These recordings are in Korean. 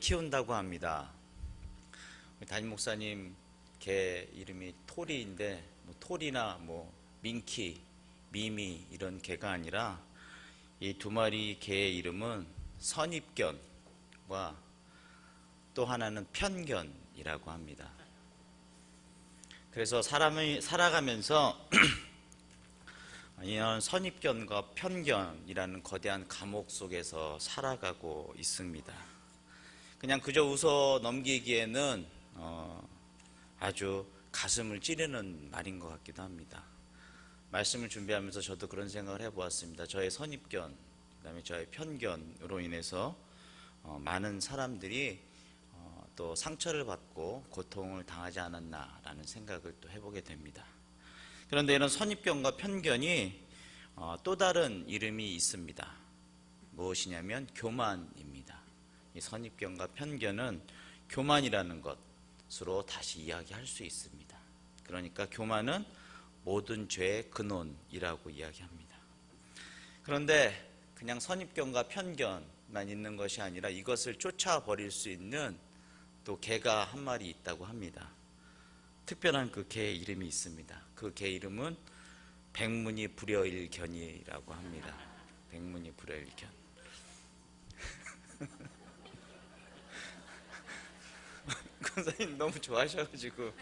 키운다고 합니다. 담임 목사님 개 이름이 토리인데 토리나 민키, 미미 이런 개가 아니라 이 두 마리 개의 이름은 선입견과 또 하나는 편견이라고 합니다. 그래서 사람이 살아가면서 이런 선입견과 편견이라는 거대한 감옥 속에서 살아가고 있습니다. 그냥 그저 웃어 넘기기에는 아주 가슴을 찌르는 말인 것 같기도 합니다. 말씀을 준비하면서 저도 그런 생각을 해보았습니다. 저의 선입견, 그다음에 저의 편견으로 인해서 많은 사람들이 또 상처를 받고 고통을 당하지 않았나라는 생각을 또 해보게 됩니다. 그런데 이런 선입견과 편견이 또 다른 이름이 있습니다. 무엇이냐면 교만입니다. 이 선입견과 편견은 교만이라는 것으로 다시 이야기할 수 있습니다. 그러니까 교만은 모든 죄의 근원이라고 이야기합니다. 그런데 그냥 선입견과 편견만 있는 것이 아니라 이것을 쫓아버릴 수 있는 또 개가 한 마리 있다고 합니다. 특별한 그 개의 이름이 있습니다. 그 개 이름은 백문이불여일견이라고 합니다. 백문이불여일견. 권사님 너무 좋아하셔가지고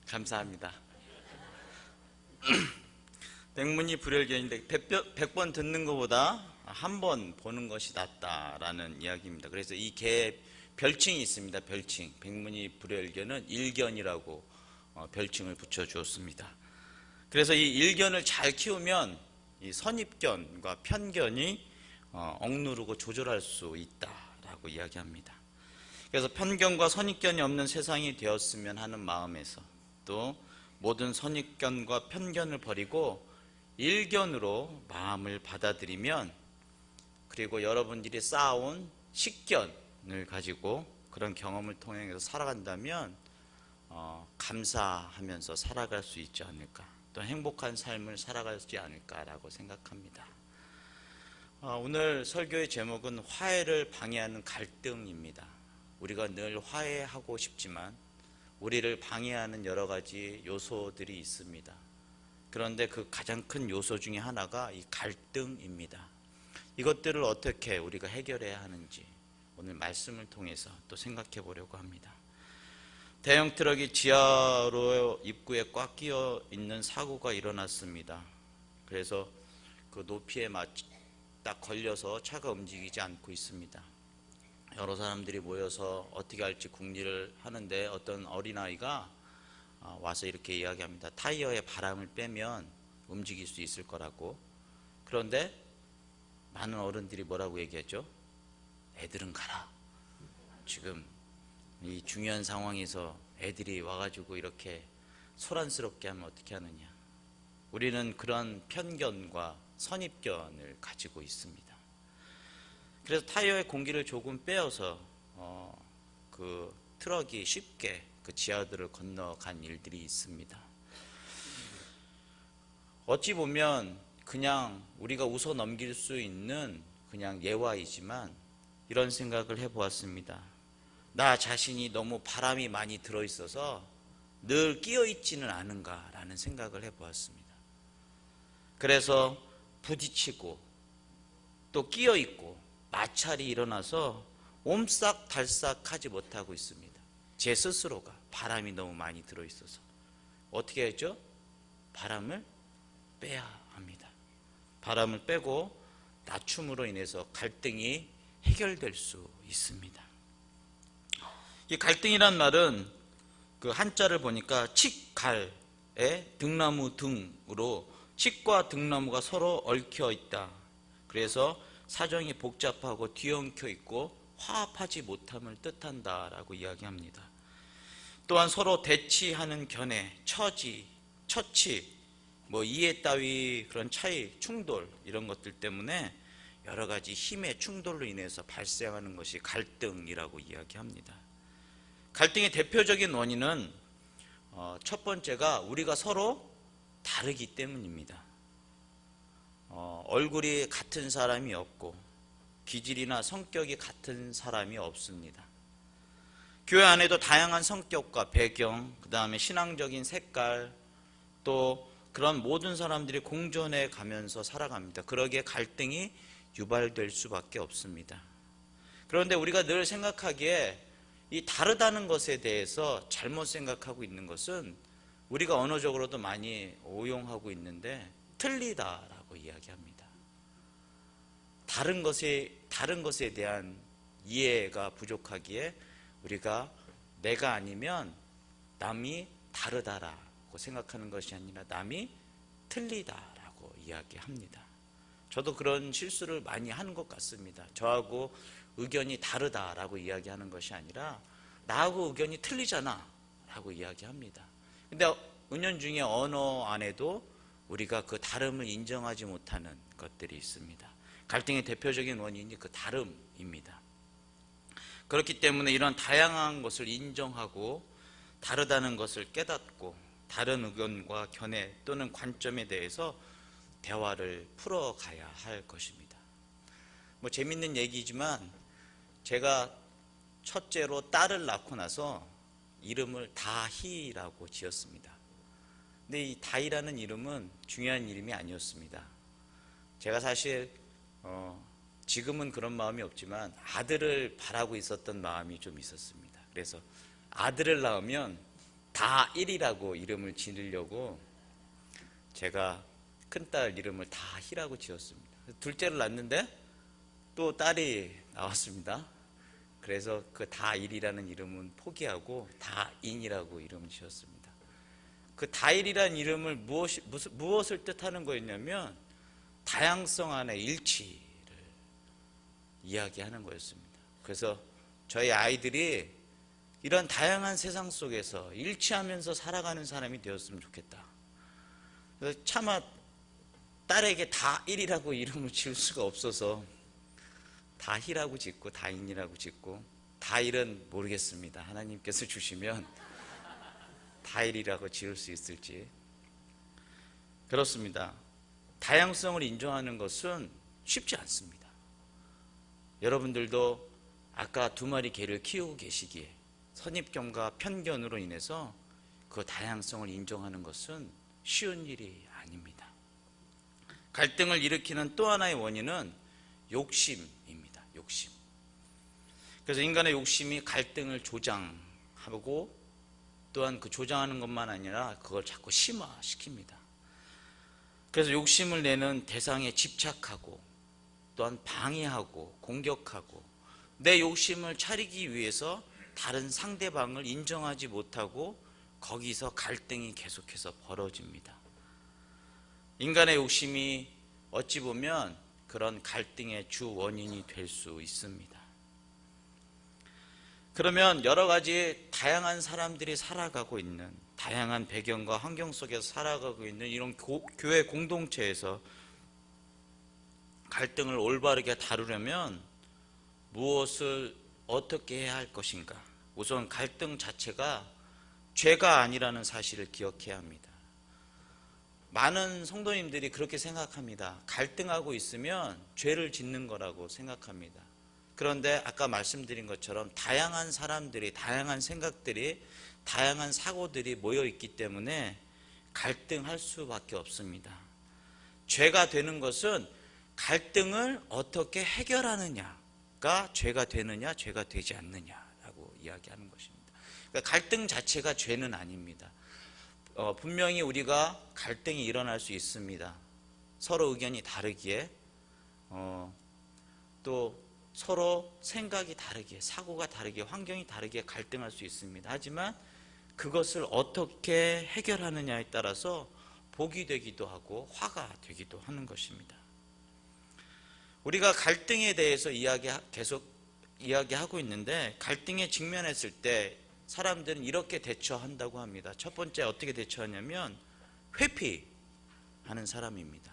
감사합니다. 백문이불여일견인데 100번 듣는 것보다 한 번 보는 것이 낫다라는 이야기입니다. 그래서 이 개의 별칭이 있습니다. 별칭. 백문이불여일견은 일견이라고 별칭을 붙여주었습니다. 그래서 이 일견을 잘 키우면 이 선입견과 편견이 억누르고 조절할 수 있다라고 이야기합니다. 그래서 편견과 선입견이 없는 세상이 되었으면 하는 마음에서 또 모든 선입견과 편견을 버리고 일견으로 마음을 받아들이면, 그리고 여러분들이 쌓아온 식견을 가지고 그런 경험을 통해서 살아간다면 감사하면서 살아갈 수 있지 않을까, 또 행복한 삶을 살아가지 않을까라고 생각합니다. 오늘 설교의 제목은 화해를 방해하는 갈등입니다. 우리가 늘 화해하고 싶지만 우리를 방해하는 여러 가지 요소들이 있습니다. 그런데 그 가장 큰 요소 중에 하나가 이 갈등입니다. 이것들을 어떻게 우리가 해결해야 하는지 오늘 말씀을 통해서 또 생각해 보려고 합니다. 대형 트럭이 지하로 입구에 꽉 끼어 있는 사고가 일어났습니다. 그래서 그 높이에 딱 걸려서 차가 움직이지 않고 있습니다. 여러 사람들이 모여서 어떻게 할지 궁리를 하는데 어떤 어린아이가 와서 이렇게 이야기합니다. 타이어에 바람을 빼면 움직일 수 있을 거라고. 그런데 많은 어른들이 뭐라고 얘기했죠? 애들은 가라. 지금 이 중요한 상황에서 애들이 와가지고 이렇게 소란스럽게 하면 어떻게 하느냐. 우리는 그런 편견과 선입견을 가지고 있습니다. 그래서 타이어의 공기를 조금 빼어서 그 트럭이 쉽게 그 지하들을 건너간 일들이 있습니다. 어찌 보면 그냥 우리가 웃어 넘길 수 있는 그냥 예화이지만 이런 생각을 해보았습니다. 나 자신이 너무 바람이 많이 들어있어서 늘 끼어있지는 않은가라는 생각을 해보았습니다. 그래서 부딪히고 또 끼어있고 마찰이 일어나서 옴싹달싹하지 못하고 있습니다. 제 스스로가 바람이 너무 많이 들어있어서 어떻게 했죠? 바람을 빼야 합니다. 바람을 빼고 낮춤으로 인해서 갈등이 해결될 수 있습니다. 이 갈등이란 말은 그 한자를 보니까 칡갈에 등나무 등으로 칡과 등나무가 서로 얽혀 있다. 그래서 사정이 복잡하고 뒤엉켜 있고 화합하지 못함을 뜻한다라고 이야기합니다. 또한 서로 대치하는 견해, 처치, 이해 따위 그런 차이, 충돌 이런 것들 때문에 여러 가지 힘의 충돌로 인해서 발생하는 것이 갈등이라고 이야기합니다. 갈등의 대표적인 원인은 첫 번째가 우리가 서로 다르기 때문입니다. 얼굴이 같은 사람이 없고 기질이나 성격이 같은 사람이 없습니다. 교회 안에도 다양한 성격과 배경, 그 다음에 신앙적인 색깔, 또 그런 모든 사람들이 공존해 가면서 살아갑니다. 그러기에 갈등이 유발될 수밖에 없습니다. 그런데 우리가 늘 생각하기에 이 다르다는 것에 대해서 잘못 생각하고 있는 것은 우리가 언어적으로도 많이 오용하고 있는데 틀리다라고 이야기합니다. 다른 것에 대한 이해가 부족하기에 우리가 내가 아니면 남이 다르다라고 생각하는 것이 아니라 남이 틀리다라고 이야기합니다. 저도 그런 실수를 많이 하는 것 같습니다. 저하고 의견이 다르다라고 이야기하는 것이 아니라 나하고 의견이 틀리잖아 라고 이야기합니다. 근데 은연중에 언어 안에도 우리가 그 다름을 인정하지 못하는 것들이 있습니다. 갈등의 대표적인 원인이 그 다름입니다. 그렇기 때문에 이런 다양한 것을 인정하고 다르다는 것을 깨닫고 다른 의견과 견해 또는 관점에 대해서 대화를 풀어가야 할 것입니다. 뭐 재밌는 얘기지만 제가 첫째로 딸을 낳고 나서 이름을 다희라고 지었습니다. 근데 이 다희라는 이름은 중요한 이름이 아니었습니다. 제가 사실 지금은 그런 마음이 없지만 아들을 바라고 있었던 마음이 좀 있었습니다. 그래서 아들을 낳으면 다일이라고 이름을 지으려고 제가 큰딸 이름을 다희라고 지었습니다. 둘째를 낳았는데 또 딸이 나왔습니다. 그래서 그 다일이라는 이름은 포기하고 다인이라고 이름을 지었습니다. 그 다일이라는 이름을 무엇을 뜻하는 거였냐면 다양성 안의 일치를 이야기하는 거였습니다. 그래서 저희 아이들이 이런 다양한 세상 속에서 일치하면서 살아가는 사람이 되었으면 좋겠다. 그래서 차마 딸에게 다일이라고 이름을 지을 수가 없어서 다희라고 짓고 다인이라고 짓고, 다일은 모르겠습니다. 하나님께서 주시면 다일이라고 지을 수 있을지. 그렇습니다. 다양성을 인정하는 것은 쉽지 않습니다. 여러분들도 아까 2마리 개를 키우고 계시기에 선입견과 편견으로 인해서 그 다양성을 인정하는 것은 쉬운 일이 아닙니다. 갈등을 일으키는 또 하나의 원인은 욕심입니다. 욕심. 그래서 인간의 욕심이 갈등을 조장하고 또한 그 조장하는 것만 아니라 그걸 자꾸 심화시킵니다. 그래서 욕심을 내는 대상에 집착하고 또한 방해하고 공격하고 내 욕심을 차리기 위해서 다른 상대방을 인정하지 못하고 거기서 갈등이 계속해서 벌어집니다. 인간의 욕심이 어찌 보면 그런 갈등의 주 원인이 될 수 있습니다. 그러면 여러 가지 다양한 사람들이 살아가고 있는, 다양한 배경과 환경 속에서 살아가고 있는 이런 교회 공동체에서 갈등을 올바르게 다루려면 무엇을 어떻게 해야 할 것인가? 우선 갈등 자체가 죄가 아니라는 사실을 기억해야 합니다. 많은 성도님들이 그렇게 생각합니다. 갈등하고 있으면 죄를 짓는 거라고 생각합니다. 그런데 아까 말씀드린 것처럼 다양한 사람들이, 다양한 생각들이, 다양한 사고들이 모여 있기 때문에 갈등할 수밖에 없습니다. 죄가 되는 것은 갈등을 어떻게 해결하느냐가 죄가 되느냐, 죄가 되지 않느냐라고 이야기하는 것입니다. 그러니까 갈등 자체가 죄는 아닙니다. 분명히 우리가 갈등이 일어날 수 있습니다. 서로 의견이 다르기에 또 서로 생각이 다르기에, 사고가 다르기에, 환경이 다르기에 갈등할 수 있습니다. 하지만 그것을 어떻게 해결하느냐에 따라서 복이 되기도 하고 화가 되기도 하는 것입니다. 우리가 갈등에 대해서 계속 이야기하고 있는데, 갈등에 직면했을 때 사람들은 이렇게 대처한다고 합니다. 첫 번째 어떻게 대처하냐면 회피하는 사람입니다.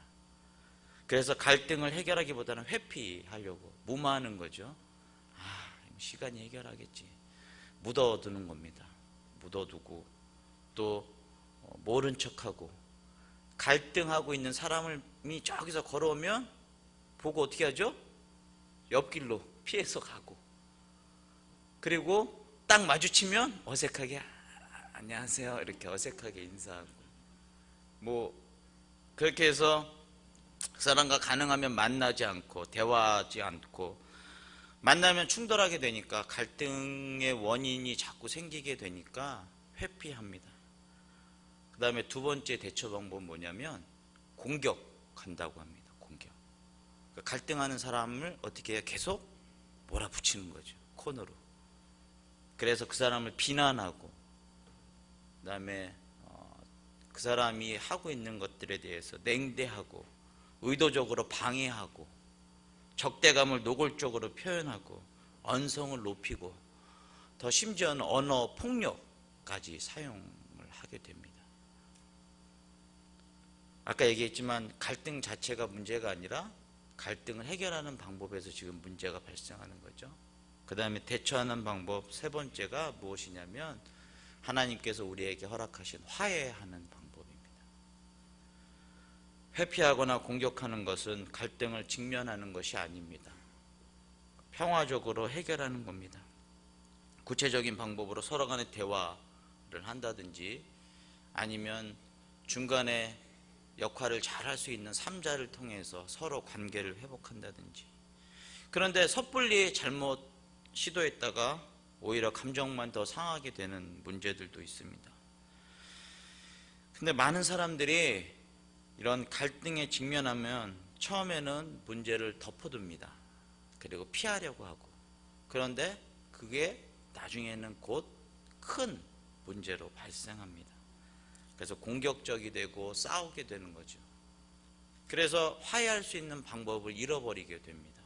그래서 갈등을 해결하기보다는 회피하려고 무마하는 거죠. 시간이 해결하겠지. 묻어두는 겁니다. 묻어두고 또 모른 척하고, 갈등하고 있는 사람이 저기서 걸어오면 보고 어떻게 하죠? 옆길로 피해서 가고, 그리고 딱 마주치면 어색하게 안녕하세요 이렇게 어색하게 인사하고, 뭐 그렇게 해서 그 사람과 가능하면 만나지 않고 대화하지 않고, 만나면 충돌하게 되니까 갈등의 원인이 자꾸 생기게 되니까 회피합니다. 그 다음에 두 번째 대처 방법은 뭐냐면 공격한다고 합니다. 공격. 그러니까 갈등하는 사람을 어떻게 해야 계속 몰아붙이는 거죠. 코너로. 그래서 그 사람을 비난하고, 그 다음에 그 사람이 하고 있는 것들에 대해서 냉대하고, 의도적으로 방해하고, 적대감을 노골적으로 표현하고, 언성을 높이고, 더 심지어는 언어 폭력까지 사용을 하게 됩니다. 아까 얘기했지만 갈등 자체가 문제가 아니라 갈등을 해결하는 방법에서 지금 문제가 발생하는 거죠. 그 다음에 대처하는 방법 세 번째가 무엇이냐면 하나님께서 우리에게 허락하신 화해하는 방법입니다. 회피하거나 공격하는 것은 갈등을 직면하는 것이 아닙니다. 평화적으로 해결하는 겁니다. 구체적인 방법으로 서로 간의 대화를 한다든지, 아니면 중간에 역할을 잘 할 수 있는 삼자를 통해서 서로 관계를 회복한다든지. 그런데 섣불리 잘못 시도했다가 오히려 감정만 더 상하게 되는 문제들도 있습니다. 근데 많은 사람들이 이런 갈등에 직면하면 처음에는 문제를 덮어둡니다. 그리고 피하려고 하고, 그런데 그게 나중에는 곧 큰 문제로 발생합니다. 그래서 공격적이 되고 싸우게 되는 거죠. 그래서 화해할 수 있는 방법을 잃어버리게 됩니다.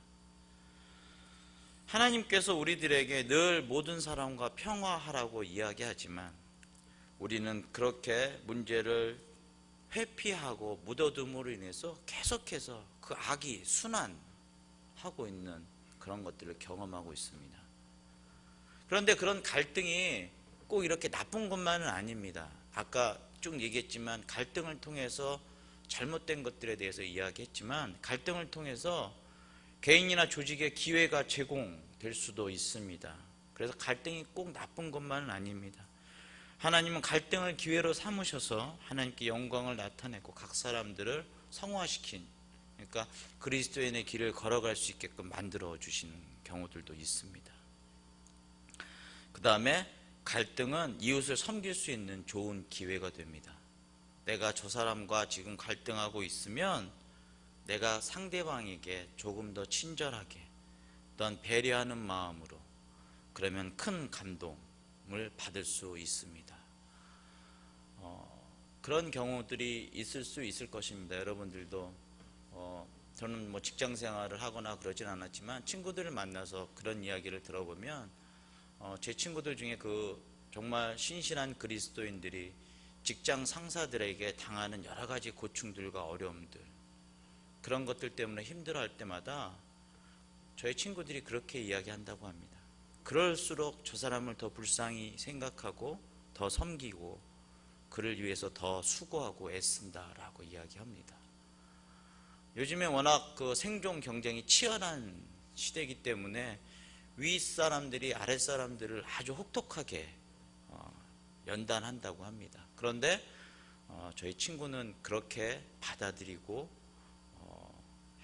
하나님께서 우리들에게 늘 모든 사람과 평화하라고 이야기하지만 우리는 그렇게 문제를 회피하고 묻어둠으로 인해서 계속해서 그 악이 순환하고 있는 그런 것들을 경험하고 있습니다. 그런데 그런 갈등이 꼭 이렇게 나쁜 것만은 아닙니다. 아까 쭉 얘기했지만 갈등을 통해서 잘못된 것들에 대해서 이야기했지만 갈등을 통해서 개인이나 조직의 기회가 제공될 수도 있습니다. 그래서 갈등이 꼭 나쁜 것만은 아닙니다. 하나님은 갈등을 기회로 삼으셔서 하나님께 영광을 나타내고 각 사람들을 성화시킨, 그러니까 그리스도인의 길을 걸어갈 수 있게끔 만들어 주시는 경우들도 있습니다. 그 다음에 갈등은 이웃을 섬길 수 있는 좋은 기회가 됩니다. 내가 저 사람과 지금 갈등하고 있으면 내가 상대방에게 조금 더 친절하게, 어떤 배려하는 마음으로, 그러면 큰 감동을 받을 수 있습니다. 그런 경우들이 있을 수 있을 것입니다. 여러분들도 저는 뭐 직장 생활을 하거나 그러진 않았지만 친구들을 만나서 그런 이야기를 들어보면 제 친구들 중에 그 정말 신실한 그리스도인들이 직장 상사들에게 당하는 여러 가지 고충들과 어려움들, 그런 것들 때문에 힘들어할 때마다 저희 친구들이 그렇게 이야기한다고 합니다. 그럴수록 저 사람을 더 불쌍히 생각하고 더 섬기고 그를 위해서 더 수고하고 애쓴다라고 이야기합니다. 요즘에 워낙 그 생존 경쟁이 치열한 시대이기 때문에 윗사람들이 아랫사람들을 아주 혹독하게 연단한다고 합니다. 그런데 저희 친구는 그렇게 받아들이고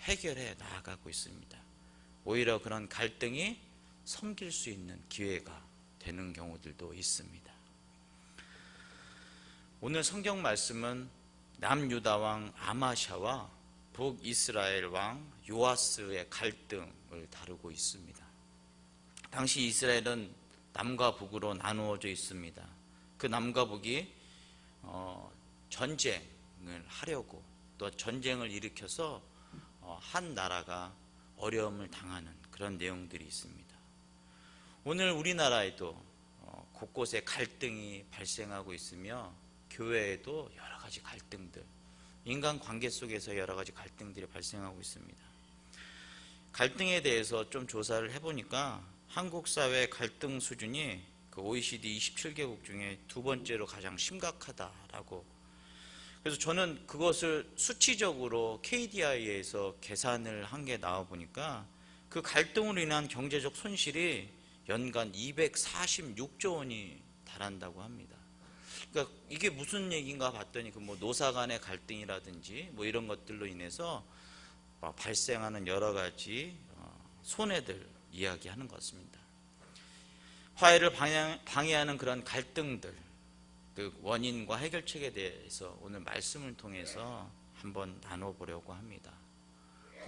해결해 나아가고 있습니다. 오히려 그런 갈등이 섬길 수 있는 기회가 되는 경우들도 있습니다. 오늘 성경 말씀은 남유다 왕 아마샤와 북이스라엘 왕 요아스의 갈등을 다루고 있습니다. 당시 이스라엘은 남과 북으로 나누어져 있습니다. 그 남과 북이 전쟁을 하려고, 또 전쟁을 일으켜서 한 나라가 어려움을 당하는 그런 내용들이 있습니다. 오늘 우리나라에도 곳곳에 갈등이 발생하고 있으며 교회에도 여러 가지 갈등들, 인간관계 속에서 여러 가지 갈등들이 발생하고 있습니다. 갈등에 대해서 좀 조사를 해보니까 한국 사회 갈등 수준이 그 OECD 27개국 중에 두 번째로 가장 심각하다라고. 그래서 저는 그것을 수치적으로 KDI에서 계산을 한 게 나와 보니까 그 갈등으로 인한 경제적 손실이 연간 246조 원이 달한다고 합니다. 그러니까 이게 무슨 얘기인가 봤더니 그 뭐 노사 간의 갈등이라든지 뭐 이런 것들로 인해서 발생하는 여러 가지 손해들 이야기하는 것 같습니다. 화해를 방해하는 그런 갈등들, 그 원인과 해결책에 대해서 오늘 말씀을 통해서 한번 나눠보려고 합니다.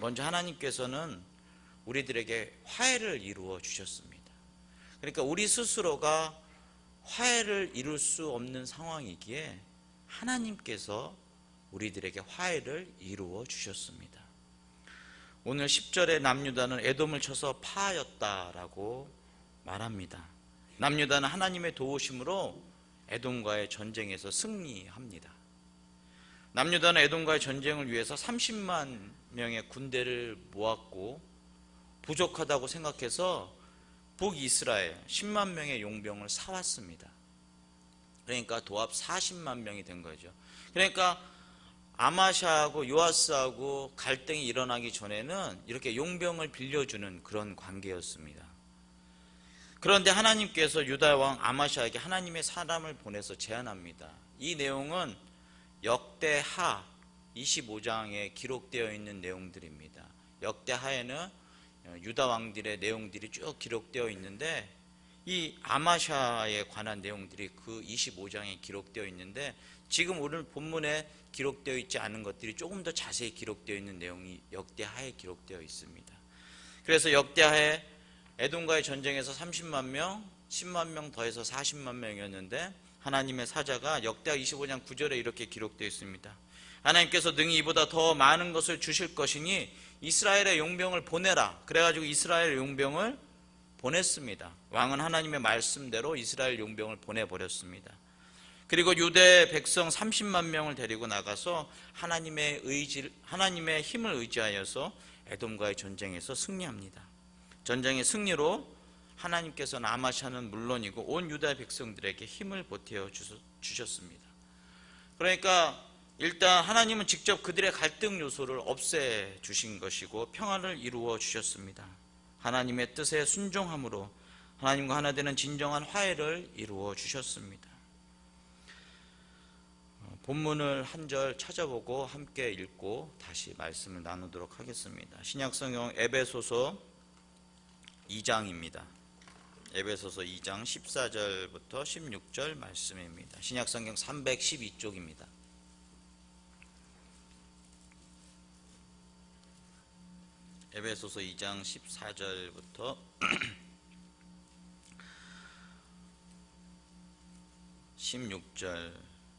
먼저 하나님께서는 우리들에게 화해를 이루어 주셨습니다. 그러니까 우리 스스로가 화해를 이룰 수 없는 상황이기에 하나님께서 우리들에게 화해를 이루어 주셨습니다. 오늘 10절에 남유다는 에돔을 쳐서 파하였다라고 말합니다. 남유다는 하나님의 도우심으로 에돔과의 전쟁에서 승리합니다. 남유다는 에돔과의 전쟁을 위해서 30만 명의 군대를 모았고 부족하다고 생각해서 북이스라엘 10만 명의 용병을 사왔습니다. 그러니까 도합 40만 명이 된 거죠. 그러니까 아마샤하고 요아스하고 갈등이 일어나기 전에는 이렇게 용병을 빌려주는 그런 관계였습니다. 그런데 하나님께서 유다 왕 아마샤에게 하나님의 사람을 보내서 제안합니다. 이 내용은 역대하 25장에 기록되어 있는 내용들입니다. 역대하에는 유다 왕들의 내용들이 쭉 기록되어 있는데 이 아마샤에 관한 내용들이 그 25장에 기록되어 있는데 지금 오늘 본문에 기록되어 있지 않은 것들이 조금 더 자세히 기록되어 있는 내용이 역대하에 기록되어 있습니다. 그래서 역대하에 에돔과의 전쟁에서 30만 명, 10만 명 더해서 40만 명이었는데 하나님의 사자가 역대하 25장 9절에 이렇게 기록되어 있습니다. 하나님께서 능히 이보다 더 많은 것을 주실 것이니 이스라엘의 용병을 보내라. 그래가지고 이스라엘 용병을 보냈습니다. 왕은 하나님의 말씀대로 이스라엘 용병을 보내버렸습니다. 그리고 유대 백성 30만 명을 데리고 나가서 하나님의 힘을 의지하여서 에돔과의 전쟁에서 승리합니다. 전쟁의 승리로 하나님께서는 아마샤는 물론이고 온 유다 백성들에게 힘을 보태어 주셨습니다. 그러니까 일단 하나님은 직접 그들의 갈등 요소를 없애 주신 것이고 평안을 이루어 주셨습니다. 하나님의 뜻에 순종함으로 하나님과 하나 되는 진정한 화해를 이루어 주셨습니다. 본문을 한 절 찾아보고 함께 읽고 다시 말씀을 나누도록 하겠습니다. 신약성경 에베소서 2장입니다. 에베소서 2장 14절부터 16절 말씀입니다. 신약성경 312쪽입니다. 에베소서 2장 14절부터 16절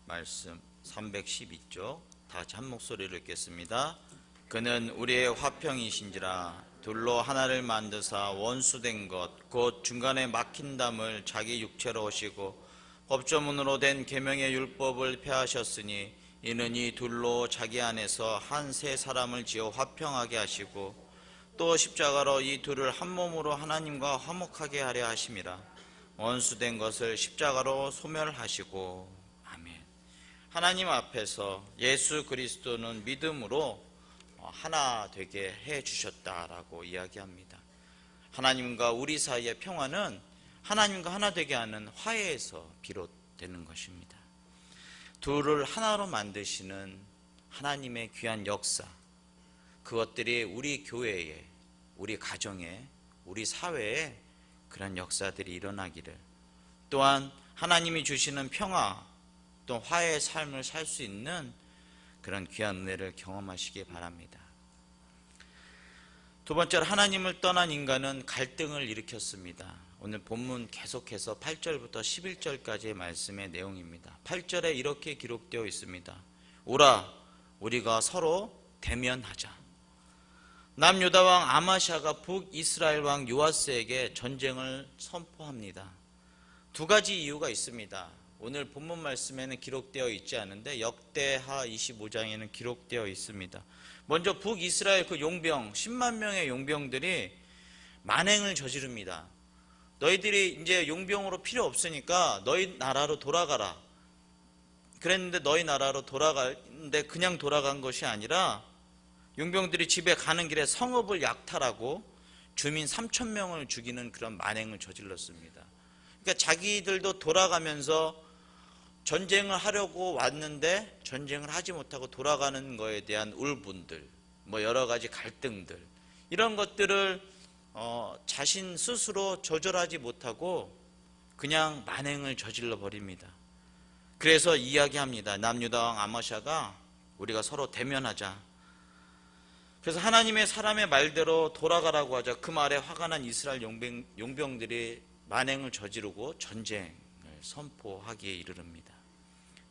말씀 312쪽 다 같이 한 목소리로 읽겠습니다. 그는 우리의 화평이신지라 둘로 하나를 만드사 원수된 것 곧 중간에 막힌 담을 자기 육체로 오시고 법조문으로 된 계명의 율법을 폐하셨으니 이는 이 둘로 자기 안에서 한 새 사람을 지어 화평하게 하시고 또 십자가로 이 둘을 한 몸으로 하나님과 화목하게 하려 하심이라. 원수된 것을 십자가로 소멸하시고. 아멘. 하나님 앞에서 예수 그리스도는 믿음으로 하나 되게 해 주셨다라고 이야기합니다. 하나님과 우리 사이의 평화는 하나님과 하나 되게 하는 화해에서 비롯되는 것입니다. 둘을 하나로 만드시는 하나님의 귀한 역사, 그것들이 우리 교회에, 우리 가정에, 우리 사회에 그런 역사들이 일어나기를, 또한 하나님이 주시는 평화 또 화해의 삶을 살 수 있는 그런 귀한 은혜를 경험하시기 바랍니다. 두 번째로, 하나님을 떠난 인간은 갈등을 일으켰습니다. 오늘 본문 계속해서 8절부터 11절까지의 말씀의 내용입니다. 8절에 이렇게 기록되어 있습니다. 오라, 우리가 서로 대면하자. 남유다 왕 아마샤가 북이스라엘 왕 요아스에게 전쟁을 선포합니다. 두 가지 이유가 있습니다. 오늘 본문 말씀에는 기록되어 있지 않은데 역대하 25장에는 기록되어 있습니다. 먼저 북이스라엘 그 용병 10만 명의 용병들이 만행을 저지릅니다. 너희들이 이제 용병으로 필요 없으니까 너희 나라로 돌아가라. 그랬는데 너희 나라로 돌아가는데 그냥 돌아간 것이 아니라 용병들이 집에 가는 길에 성읍을 약탈하고 주민 3,000명을 죽이는 그런 만행을 저질렀습니다. 그러니까 자기들도 돌아가면서 전쟁을 하려고 왔는데 전쟁을 하지 못하고 돌아가는 거에 대한 울분들, 뭐 여러 가지 갈등들, 이런 것들을 자신 스스로 조절하지 못하고 그냥 만행을 저질러 버립니다. 그래서 이야기합니다. 남유다왕 아마샤가 우리가 서로 대면하자. 그래서 하나님의 사람의 말대로 돌아가라고 하자. 그 말에 화가 난 이스라엘 용병들이 만행을 저지르고 전쟁을 선포하기에 이르릅니다.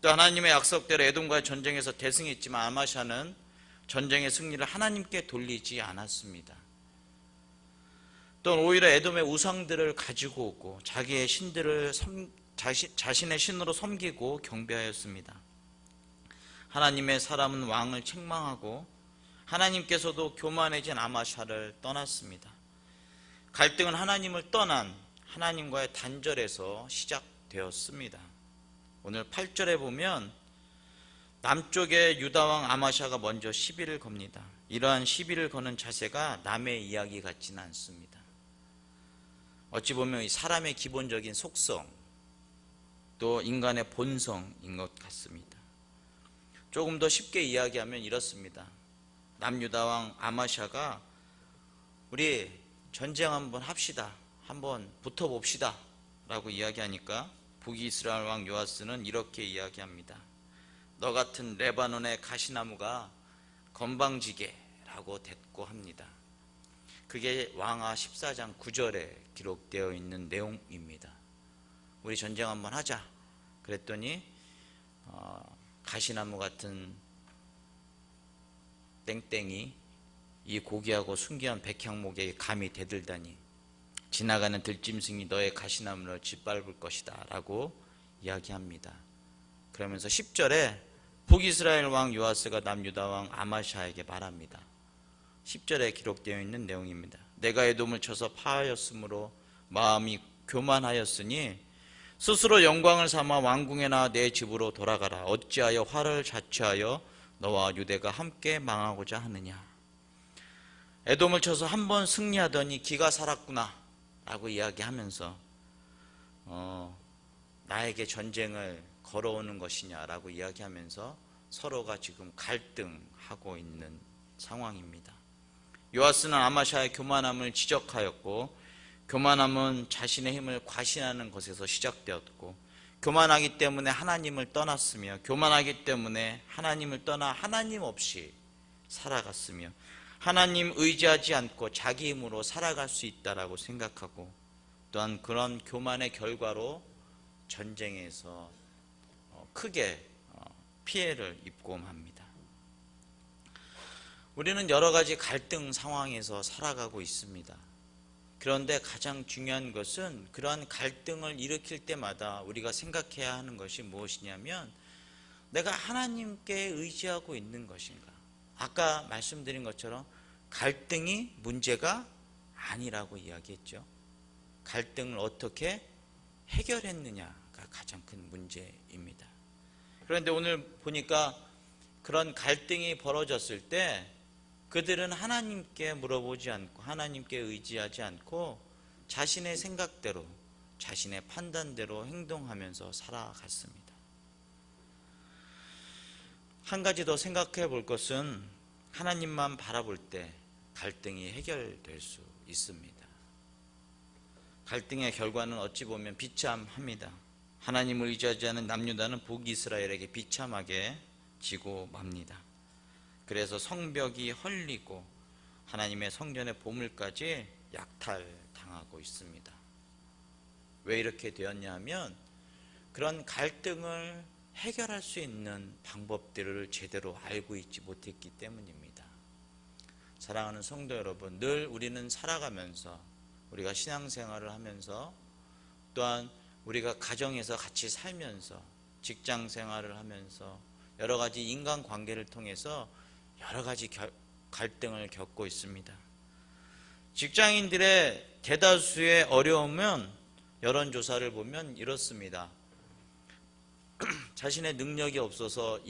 또 하나님의 약속대로 에돔과의 전쟁에서 대승했지만 아마샤는 전쟁의 승리를 하나님께 돌리지 않았습니다. 또 오히려 에돔의 우상들을 가지고 오고 자기의 신들을 자신의 신으로 섬기고 경배하였습니다. 하나님의 사람은 왕을 책망하고 하나님께서도 교만해진 아마샤를 떠났습니다. 갈등은 하나님을 떠난 하나님과의 단절에서 시작되었습니다. 오늘 8절에 보면 남쪽의 유다왕 아마샤가 먼저 시비를 겁니다. 이러한 시비를 거는 자세가 남의 이야기 같지는 않습니다. 어찌 보면 사람의 기본적인 속성, 또 인간의 본성인 것 같습니다. 조금 더 쉽게 이야기하면 이렇습니다. 남유다왕 아마샤가 우리 전쟁 한번 합시다, 한번 붙어봅시다 라고 이야기하니까 북이스라엘 왕 요아스는 이렇게 이야기합니다. 너 같은 레바논의 가시나무가 건방지게라고 대꾸합니다. 그게 왕하 14장 9절에 기록되어 있는 내용입니다. 우리 전쟁 한번 하자 그랬더니 가시나무 같은 땡땡이 이 고귀하고 순귀한 백향목에 감히 대들다니 지나가는 들짐승이 너의 가시나무를 짓밟을 것이다 라고 이야기합니다. 그러면서 10절에 북이스라엘 왕 요아스가 남유다 왕 아마샤에게 말합니다. 10절에 기록되어 있는 내용입니다. 내가 에돔을 쳐서 파하였으므로 마음이 교만하였으니 스스로 영광을 삼아 왕궁에 나와 내 집으로 돌아가라. 어찌하여 화를 자초하여 너와 유대가 함께 망하고자 하느냐. 에돔을 쳐서 한 번 승리하더니 기가 살았구나 라고 이야기하면서 나에게 전쟁을 걸어오는 것이냐라고 이야기하면서 서로가 지금 갈등하고 있는 상황입니다. 요아스는 아마샤의 교만함을 지적하였고, 교만함은 자신의 힘을 과신하는 것에서 시작되었고, 교만하기 때문에 하나님을 떠났으며, 교만하기 때문에 하나님을 떠나 하나님 없이 살아갔으며, 하나님 의지하지 않고 자기 힘으로 살아갈 수 있다라고 생각하고, 또한 그런 교만의 결과로 전쟁에서 크게 피해를 입고 맙니다. 우리는 여러 가지 갈등 상황에서 살아가고 있습니다. 그런데 가장 중요한 것은 그러한 갈등을 일으킬 때마다 우리가 생각해야 하는 것이 무엇이냐면, 내가 하나님께 의지하고 있는 것인가. 아까 말씀드린 것처럼 갈등이 문제가 아니라고 이야기했죠. 갈등을 어떻게 해결했느냐가 가장 큰 문제입니다. 그런데 오늘 보니까 그런 갈등이 벌어졌을 때 그들은 하나님께 물어보지 않고 하나님께 의지하지 않고 자신의 생각대로 자신의 판단대로 행동하면서 살아갔습니다. 한 가지 더 생각해 볼 것은 하나님만 바라볼 때 갈등이 해결될 수 있습니다. 갈등의 결과는 어찌 보면 비참합니다. 하나님을 의지하지 않은 남유다는 북이스라엘에게 비참하게 지고 맙니다. 그래서 성벽이 헐리고 하나님의 성전의 보물까지 약탈당하고 있습니다. 왜 이렇게 되었냐 하면 그런 갈등을 해결할 수 있는 방법들을 제대로 알고 있지 못했기 때문입니다. 사랑하는 성도 여러분, 늘 우리는 살아가면서 우리가 신앙생활을 하면서 또한 우리가 가정에서 같이 살면서 직장생활을 하면서 여러 가지 인간관계를 통해서 여러 가지 갈등을 겪고 있습니다. 직장인들의 대다수의 어려움은 여론조사를 보면 이렇습니다. 자신의 능력이 없어서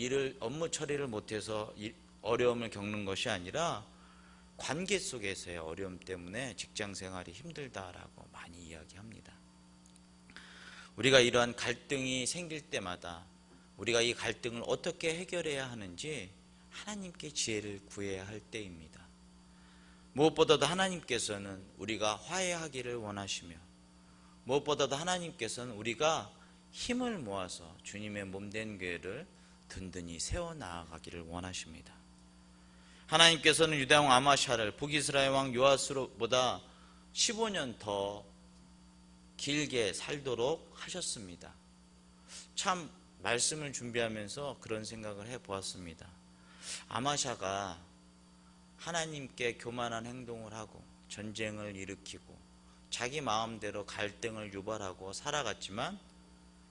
업무 처리를 못해서 어려움을 겪는 것이 아니라 관계 속에서의 어려움 때문에 직장 생활이 힘들다라고 많이 이야기합니다. 우리가 이러한 갈등이 생길 때마다 우리가 이 갈등을 어떻게 해결해야 하는지 하나님께 지혜를 구해야 할 때입니다. 무엇보다도 하나님께서는 우리가 화해하기를 원하시며, 무엇보다도 하나님께서는 우리가 힘을 모아서 주님의 몸된 교회를 든든히 세워나가기를 원하십니다. 하나님께서는 유다왕 아마샤를 북이스라엘 왕 요아스보다 15년 더 길게 살도록 하셨습니다. 참 말씀을 준비하면서 그런 생각을 해보았습니다. 아마샤가 하나님께 교만한 행동을 하고 전쟁을 일으키고 자기 마음대로 갈등을 유발하고 살아갔지만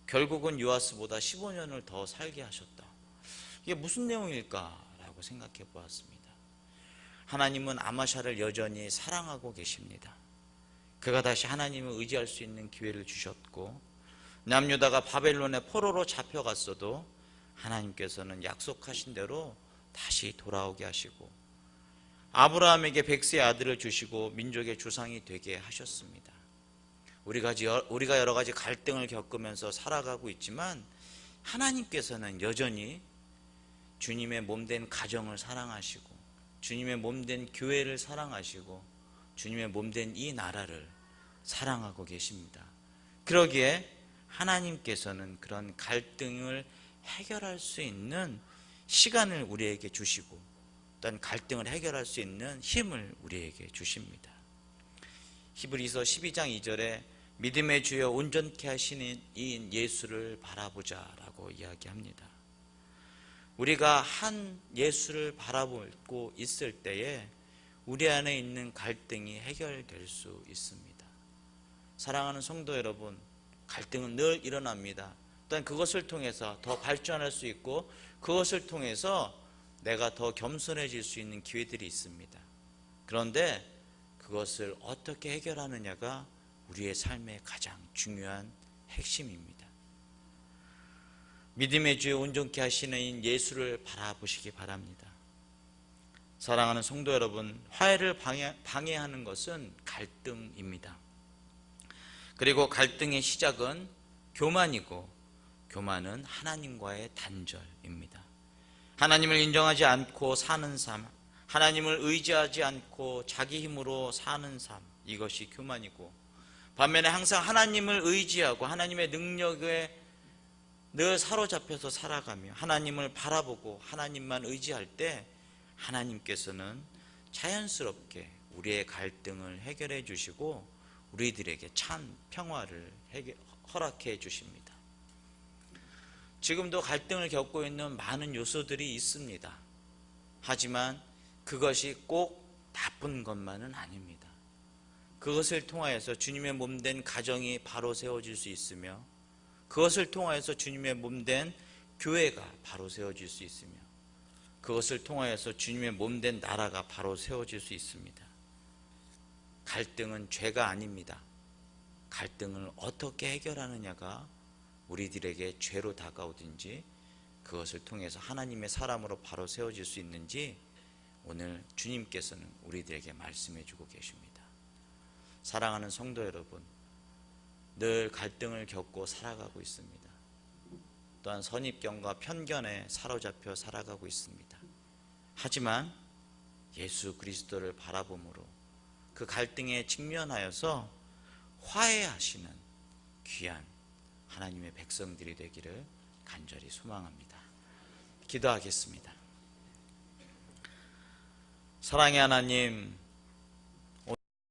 결국은 요아스보다 15년을 더 살게 하셨다. 이게 무슨 내용일까라고 생각해 보았습니다. 하나님은 아마샤를 여전히 사랑하고 계십니다. 그가 다시 하나님을 의지할 수 있는 기회를 주셨고, 남유다가 바벨론의 포로로 잡혀갔어도 하나님께서는 약속하신 대로 다시 돌아오게 하시고, 아브라함에게 백세의 아들을 주시고 민족의 주상이 되게 하셨습니다. 우리가 여러 가지 갈등을 겪으면서 살아가고 있지만 하나님께서는 여전히 주님의 몸된 가정을 사랑하시고, 주님의 몸된 교회를 사랑하시고, 주님의 몸된 이 나라를 사랑하고 계십니다. 그러기에 하나님께서는 그런 갈등을 해결할 수 있는 시간을 우리에게 주시고, 또한 갈등을 해결할 수 있는 힘을 우리에게 주십니다. 히브리서 12장 2절에 믿음의 주여 온전케 하시는 이인 예수를 바라보자 라고 이야기합니다. 우리가 한 예수를 바라보고 있을 때에 우리 안에 있는 갈등이 해결될 수 있습니다. 사랑하는 성도 여러분, 갈등은 늘 일어납니다. 또한 그것을 통해서 더 발전할 수 있고, 그것을 통해서 내가 더 겸손해질 수 있는 기회들이 있습니다. 그런데 그것을 어떻게 해결하느냐가 우리의 삶의 가장 중요한 핵심입니다. 믿음의 주에 온전케 하시는 예수를 바라보시기 바랍니다. 사랑하는 성도 여러분, 화해를 방해하는 것은 갈등입니다. 그리고 갈등의 시작은 교만이고, 교만은 하나님과의 단절입니다. 하나님을 인정하지 않고 사는 삶, 하나님을 의지하지 않고 자기 힘으로 사는 삶, 이것이 교만이고, 반면에 항상 하나님을 의지하고 하나님의 능력에 늘 사로잡혀서 살아가며 하나님을 바라보고 하나님만 의지할 때 하나님께서는 자연스럽게 우리의 갈등을 해결해 주시고 우리들에게 참 평화를 허락해 주십니다. 지금도 갈등을 겪고 있는 많은 요소들이 있습니다. 하지만 그것이 꼭 나쁜 것만은 아닙니다. 그것을 통하여서 주님의 몸된 가정이 바로 세워질 수 있으며, 그것을 통하여서 주님의 몸된 교회가 바로 세워질 수 있으며, 그것을 통하여서 주님의 몸된 나라가 바로 세워질 수 있습니다. 갈등은 죄가 아닙니다. 갈등을 어떻게 해결하느냐가 우리들에게 죄로 다가오든지 그것을 통해서 하나님의 사람으로 바로 세워질 수 있는지 오늘 주님께서는 우리들에게 말씀해 주고 계십니다. 사랑하는 성도 여러분, 늘 갈등을 겪고 살아가고 있습니다. 또한 선입견과 편견에 사로잡혀 살아가고 있습니다. 하지만 예수 그리스도를 바라봄으로 그 갈등에 직면하여서 화해하시는 귀한 하나님의 백성들이 되기를 간절히 소망합니다. 기도하겠습니다. 사랑의 하나님,